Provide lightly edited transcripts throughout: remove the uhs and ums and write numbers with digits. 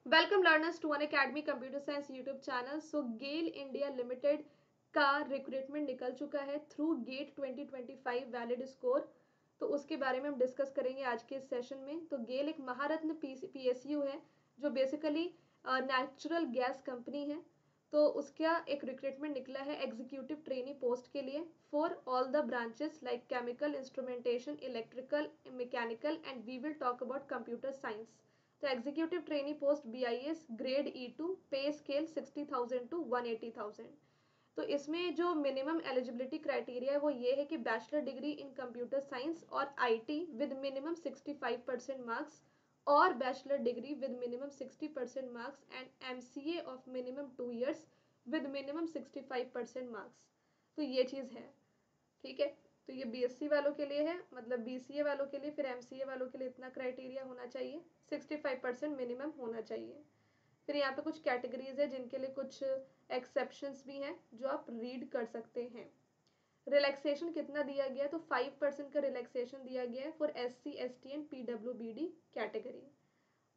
Welcome learners to Unacademy computer science YouTube channel. So GAIL India limited का recruitment निकल चुका है थ्रू गेट 2025 वैलिड स्कोर। तो उसके बारे में हम डिस्कस करेंगे आज के इस सेशन में। तो गेल एक महारत्न पीएसयू है जो बेसिकली नेचुरल गैस कंपनी है। तो उसका एक रिक्रूटमेंट निकला है एग्जीक्यूटिव ट्रेनी पोस्ट के लिए for all the branches like chemical, instrumentation, electrical, mechanical and we will talk about computer science. तो executive trainee post BIS grade E2, pay scale 60,000 to 180,000। तो इसमें जो मिनिमम एलिजिबिलिटी क्राइटेरिया है वो ये है कि bachelor degree in computer science और IT विद मिनिमम 65% मार्क्स, और bachelor degree with minimum 60% marks and MCA of minimum 2 years with minimum 65% marks. तो ये चीज़ है, ठीक है। तो ये BSc वालों के लिए है, मतलब BCA वालों के लिए, फिर MCA वालों के लिए इतना क्राइटेरिया होना चाहिए, 65% मिनिमम होना चाहिए। फिर यहाँ पे कुछ कैटेगरीज है जिनके लिए कुछ एक्सेप्शंस भी हैं जो आप रीड कर सकते हैं। रिलैक्सेशन कितना दिया गया है, तो 5% का रिलैक्सेशन दिया गया है for SC, ST and PWBD category.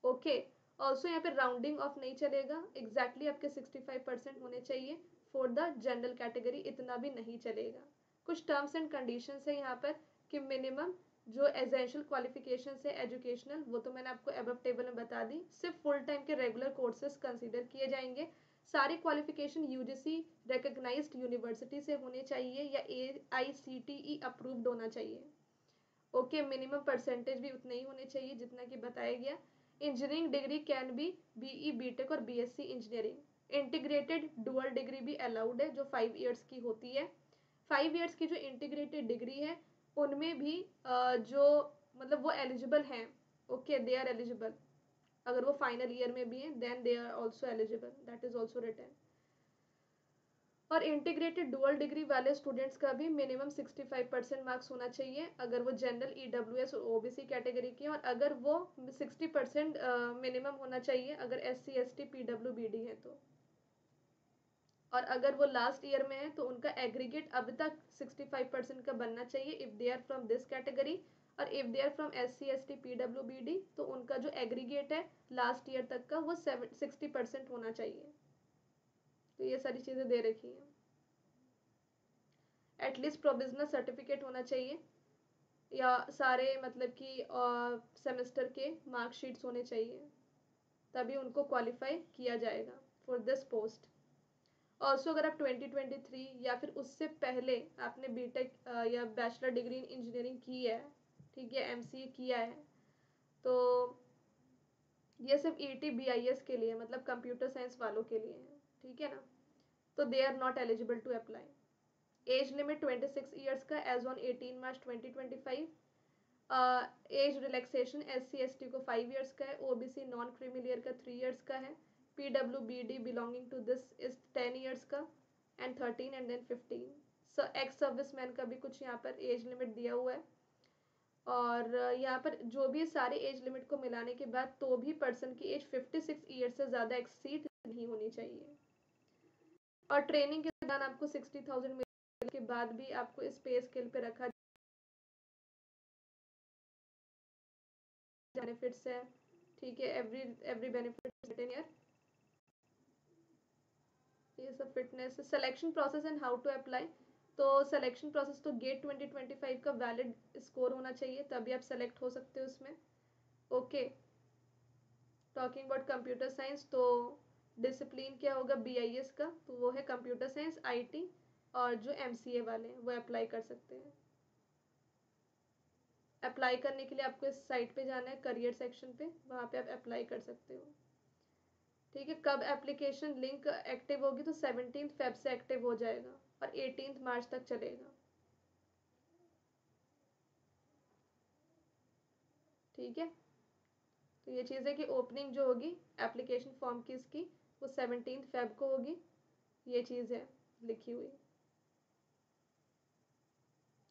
Okay, also यहाँ पे राउंडिंग ऑफ नहीं चलेगा, एग्जैक्टली आपके 65% होने चाहिए। फॉर द जनरल कैटेगरी इतना भी नहीं चलेगा। कुछ टर्म्स एंड कंडीशंस है यहाँ पर कि मिनिमम जो एसेंशियल क्वालिफिकेशन है एजुकेशनल, वो तो मैंने आपको अबव टेबल में बता दी। सिर्फ फुल टाइम के रेगुलर कोर्सेज कंसीडर किए जाएंगे। सारी क्वालिफिकेशन UGC रिकग्नाइज्ड यूनिवर्सिटी से होने चाहिए या AICTE अप्रूव्ड होना चाहिए। ओके, मिनिमम परसेंटेज भी उतना ही होने चाहिए जितना कि बताया गया। Engineering degree can be BE, BTech और BSc engineering. Integrated dual degree भी अलाउड है जो 5 years की होती है। 5 years की जो इंटीग्रेटेड डिग्री है उनमें भी जो मतलब वो एलिजिबल हैं। Okay, they are eligible. अगर वो फाइनल ईयर में भी हैं then they are also eligible, that is also written. और इंटीग्रेटेड डुअल डिग्री वाले स्टूडेंट्स का भी मिनिमम 65% मार्क्स होना चाहिए अगर वो जनरल, EWS और OBC कैटेगरी के हैं, और अगर वो 60% मिनिमम होना चाहिए अगर SC, ST, PWBD है तो। और अगर वो लास्ट ईयर में है तो उनका एग्रीगेट अब तक 65% का बनना चाहिए if they are from this category. और if they are from SC, ST, PWBD तो उनका जो एग्रीगेट है लास्ट ईयर तक का वो 60% होना चाहिए। तो ये सारी चीज़ें दे रखी हैं। एटलीस्ट प्रोविजनल सर्टिफिकेट होना चाहिए या सारे मतलब कि सेमेस्टर के मार्कशीट्स होने चाहिए, तभी उनको क्वालिफाई किया जाएगा फॉर दिस पोस्ट। ऑल्सो अगर आप 2023 या फिर उससे पहले आपने BTech या बैचलर डिग्री इन इंजीनियरिंग की है, ठीक है, MCA किया है, तो ये सिर्फ ET BIS के लिए, मतलब कंप्यूटर साइंस वालों के लिए है, ठीक है ना। तो they are not eligible to apply. Age limit 26 years का age on 18 March 2025। Age relaxation SC, ST को 5 years का है, OBC नॉन क्रीमी लेयर का 3 years का है, PWBD belonging to this is 10 years का, and 13 and then 15। Ex service man का भी कुछ यहाँ पर एज लिमिट दिया हुआ है। और यहाँ पर जो भी सारे एज लिमिट को मिलाने के बाद तो भी पर्सन की एज 56 ईयर्स से ज़्यादा एक्सीड नहीं होनी चाहिए। और ट्रेनिंग के दौरान आपको 60,000 मिलने के बाद भी आपको इस पे स्केल पे रखा बेनिफिट्स है, ठीक है, एवरी बेनिफिट इन ईयर। ये सब fitness. Selection process and how to apply. तो सिलेक्शन प्रोसेस तो गेट 2025 का वैलिड स्कोर होना चाहिए तभी आप सेलेक्ट हो सकते हो उसमें। Okay, talking about computer science, तो डिसिप्लिन क्या होगा BIS का, तो वो है कंप्यूटर साइंस, IT, और जो MCA वाले हैं वो अप्लाई कर सकते हैं। अप्लाई करने के लिए आपको इस साइट पे जाना है, करियर सेक्शन पे, वहाँ पे आप अप्लाई कर सकते हो, ठीक है। कब एप्लीकेशन लिंक एक्टिव होगी, तो 17 Feb से एक्टिव हो जाएगा और 18 मार्च तक चलेगा, ठीक है। तो ये चीज़ है कि ओपनिंग जो होगी एप्लीकेशन फॉर्म की इसकी वो 17 Feb को होगी, ये चीज़ है लिखी हुई।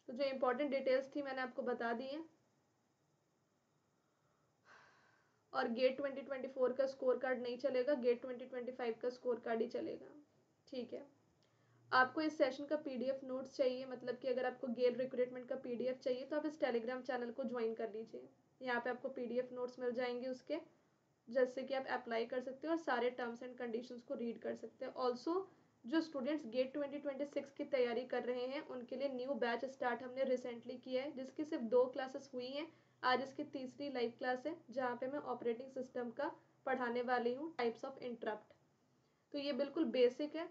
तो जो इम्पोर्टेंट डिटेल्स थी मैंने आपको बता दी हैं। और गेट 2024 का स्कोर कार्ड नहीं चलेगा, गेट 2025 का स्कोर कार्ड ही चलेगा, ठीक है। आपको इस सेशन का PDF नोट्स चाहिए, मतलब कि अगर आपको गेल रिक्रूटमेंट का PDF चाहिए तो आप इस टेलीग्राम चैनल को ज्वाइन कर लीजिए। यहाँ पे आपको PDF नोट्स मिल जाएंगे उसके, जैसे कि आप अप्लाई कर सकते हो और सारे टर्म्स एंड कंडीशंस को रीड कर सकते हैं। ऑल्सो जो स्टूडेंट्स गेट 2026 की तैयारी कर रहे हैं उनके लिए न्यू बैच स्टार्ट हमने रिसेंटली किया है, जिसकी सिर्फ 2 क्लासेस हुई हैं। आज इसकी तीसरी लाइव क्लास है जहाँ पे मैं ऑपरेटिंग सिस्टम का पढ़ाने वाली हूँ, टाइप्स ऑफ इंटरप्ट। तो ये बिल्कुल बेसिक है,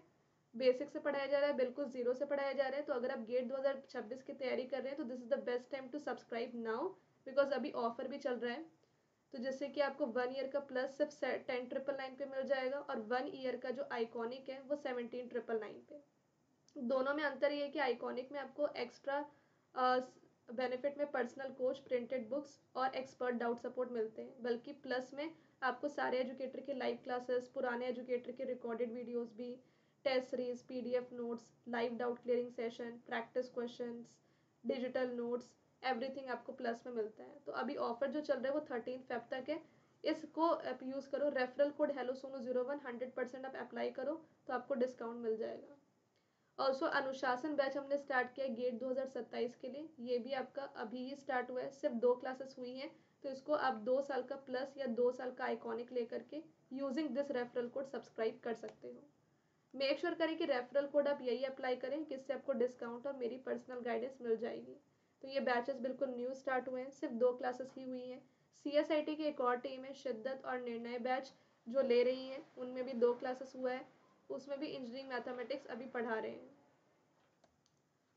बेसिक से पढ़ाया जा रहा है, बिल्कुल जीरो से पढ़ाया जा रहा है। तो अगर आप गेट 2026 की तैयारी कर रहे हैं तो this is the best time to subscribe now, because अभी ऑफर भी चल रहा है। तो जैसे कि आपको 1 ईयर का प्लस सिर्फ 10,999 पे मिल जाएगा और 1 ईयर का जो आइकॉनिक है वो 17,999 पे। दोनों में अंतर ये है कि आइकॉनिक में आपको एक्स्ट्रा बेनिफिट में पर्सनल कोच, प्रिंटेड बुक्स और एक्सपर्ट डाउट सपोर्ट मिलते हैं, बल्कि प्लस में आपको सारे एजुकेटर के लाइव क्लासेस, पुराने एजुकेटर के रिकॉर्डेड वीडियोस भी, test series, PDF notes, live doubt clearing session, practice questions, digital notes, everything आपको प्लस में मिलता है। तो अभी ऑफर जो चल रहा है वो 13 फेब तक है। इसको आप यूज़ करो, रेफरल कोड हेलो सोनू 01 100% आप अप्लाई करो तो आपको डिस्काउंट मिल जाएगा। ऑल्सो अनुशासन बैच हमने स्टार्ट किया गेट 2027 के लिए, ये भी आपका अभी ही स्टार्ट हुआ है, सिर्फ 2 क्लासेस हुई हैं। तो इसको आप 2 साल का प्लस या 2 साल का आइकॉनिक लेकर के using this referral code subscribe कर सकते हो। मेक श्योर करें कि रेफरल कोड आप यही अप्लाई करें, किससे आपको डिस्काउंट और मेरी पर्सनल गाइडेंस मिल जाएगी। तो ये बैचेस बिल्कुल न्यू स्टार्ट हुए हैं, सिर्फ 2 क्लासेस ही हुई हैं। CSIT की एक और टीम है शिद्दत और निर्णय बैच जो ले रही हैं, उनमें भी 2 क्लासेस हुआ है, उसमें भी इंजीनियरिंग मैथमेटिक्स अभी पढ़ा रहे हैं।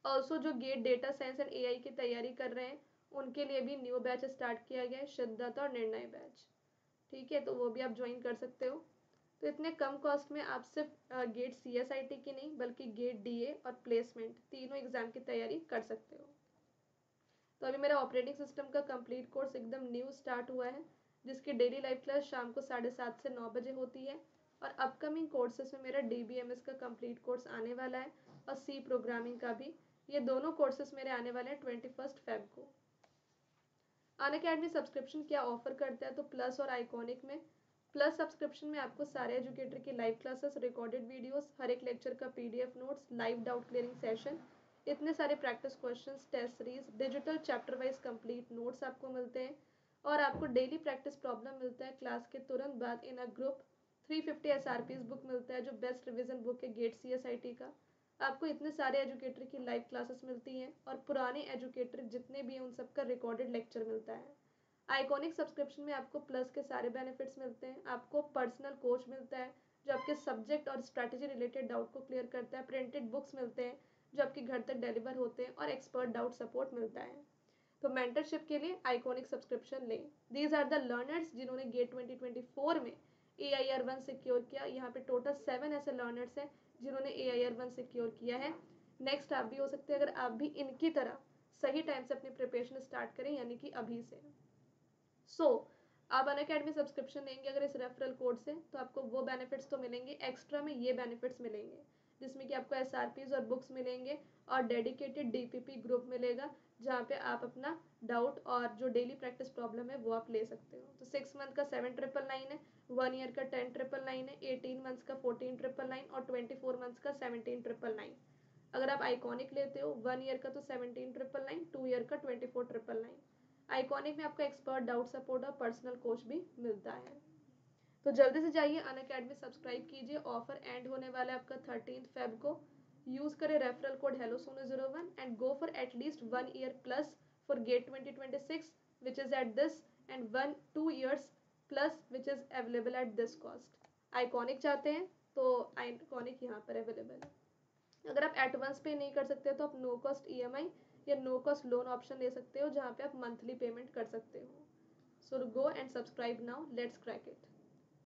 ऑल्सो जो gate data science and AI की तैयारी कर रहे हैं उनके लिए भी न्यू बैच स्टार्ट किया गया है, शिद्दत और निर्णय बैच। ठीक है, तो वो भी आप ज्वाइन कर सकते हो। तो इतने कम कॉस्ट में आप सिर्फ गेट CSIT की नहीं बल्कि गेट DA और प्लेसमेंट तीनों एग्जाम की तैयारी कर सकते हो। तो अभी मेरा ऑपरेटिंग सिस्टम का कंप्लीट कोर्स एकदम न्यू स्टार्ट हुआ है, जिसकी डेली लाइव क्लास शाम को 7:30 से 9 बजे होती है। और अपकमिंग कोर्सेज में मेरा DBMS का कंप्लीट कोर्स आने वाला है और C प्रोग्रामिंग का भी। ये दोनों कोर्सेज मेरे आने वाले हैं 21 फेब को। अनअकैडमी सब्सक्रिप्शन क्या ऑफर करता है, तो प्लस और आइकॉनिक में प्लस सब्सक्रिप्शन में आपको सारे एजुकेटर की लाइव क्लासेस, रिकॉर्डेड वीडियोस, हर एक लेक्चर का PDF notes, live doubt clearing session, इतने सारे practice questions, test series, digital chapter wise complete notes आपको मिलते हैं। और आपको डेली प्रैक्टिस प्रॉब्लम मिलता है क्लास के तुरंत बाद इन अ ग्रुप। 350 SRPs बुक मिलता है जो बेस्ट रिविजन बुक है गेट CSIT का। आपको इतने सारे एजुकेटर की लाइव क्लासेस मिलती हैं और पुराने एजुकेटर जितने भी हैं उन सबका रिकॉर्डेड लेक्चर मिलता है। आइकॉनिक सब्सक्रिप्शन में आपको प्लस के सारे बेनिफिट्स मिलते हैं, आपको पर्सनल कोच मिलता है जो आपके सब्जेक्ट और स्ट्रैटेजी रिलेटेड डाउट को क्लियर करता है, प्रिंटेड बुक्स मिलते हैं जो आपके घर तक डिलीवर होते हैं और एक्सपर्ट डाउट सपोर्ट मिलता है। तो मेंटरशिप के लिए आइकॉनिक सब्सक्रिप्शन लें। दीज आर द लर्नर्स जिन्होंने गेट 2024 में AIR1 सिक्योर किया। यहाँ पे टोटल 7 ऐसे लर्नर्स हैं जिन्होंने AIR1 सिक्योर किया है। नेक्स्ट आप भी हो सकते हैं अगर आप भी इनकी तरह सही टाइम से अपनी प्रिपरेशन स्टार्ट करें, यानी कि अभी से। आप अनअकैडमी सब्सक्रिप्शन लेंगे अगर इस रेफरल कोड से तो आपको वो बेनिफिट्स तो मिलेंगे, एक्स्ट्रा में ये बेनिफिट्स मिलेंगे जिसमें कि आपको SRPs और बुक्स मिलेंगे और डेडिकेटेड DPP ग्रुप मिलेगा जहाँ पे आप अपना डाउट और जो डेली प्रैक्टिस प्रॉब्लम है वो आप ले सकते हो। तो 6 मंथ का 7,999 है, 1 ईयर का 10,999 है, 18 मंथ्स का 14,999 और 24 मंथ्स का 17,999। अगर आप आइकॉनिक लेते हो 1 ईयर का तो 17,999, 2 ईयर का 24,999। आइकॉनिक में आपका एक्सपर्ट डाउट सपोर्ट और पर्सनल कोच भी मिलता है। तो जल्दी से जाइए अनअकैडमी सब्सक्राइब कीजिए, ऑफर एंड होने वाला है आपका 13 फेब को। यूज करें referral code hello Sonu 01 and go for at least 1 year plus for GATE 2026 which is at this end 1-2 years plus which is available at this cost. Iconic चाहते हैं तो आइकॉनिक यहाँ पर अवेलेबल है। अगर आप एडवांस पे नहीं कर सकते तो आप नो कॉस्ट EMI या नो कॉस्ट लोन ऑप्शन ले सकते हो जहाँ पे आप मंथली पेमेंट कर सकते हो। So go and subscribe now, let's crack it.